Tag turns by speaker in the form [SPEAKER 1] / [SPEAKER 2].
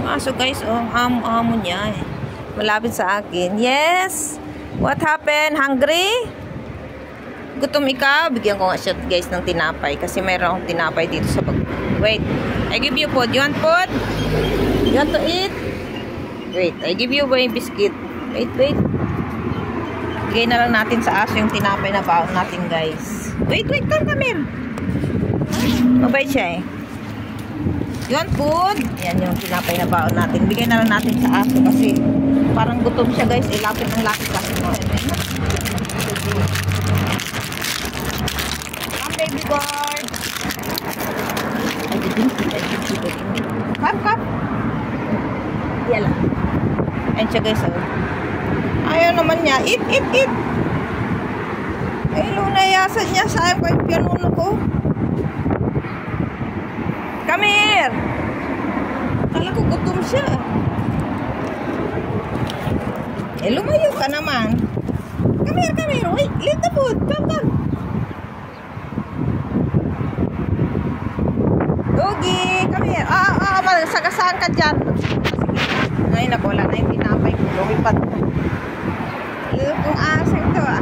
[SPEAKER 1] aso guys, oh, amo niya eh. Malapit sa akin. Yes! What happened? Hungry? Gutom ikaw? Bigyan ko nga siya guys ng tinapay. Kasi mayroon akong tinapay dito sa bag. Wait. I give you food. You want food? You want to eat? Wait. I give you a biscuit. Wait. Bigay na lang natin sa aso yung tinapay na baon natin guys. Wait. Come here. Mabait siya eh. You want food? Yan yung tinapay na baon natin. Bigay na lang natin sa aso kasi parang gutom siya guys. Lapit kasi mo. Come baby bird. I didn't see the Come. Yan lang. Ayan siya guys. Oh. Ayaw naman niya. Eat. Ay, lunayasan niya. Sayang ko yung pianuno ko. Come here! Kala ko gutom siya. Eh, lumayo ka naman. Come here. Wait, leave the food. Come. Doggy, come here. Sagasaan ka dyan. Sige. Ngayon, wala na yung tinapay ko. Lumipat. Itong asang to ah.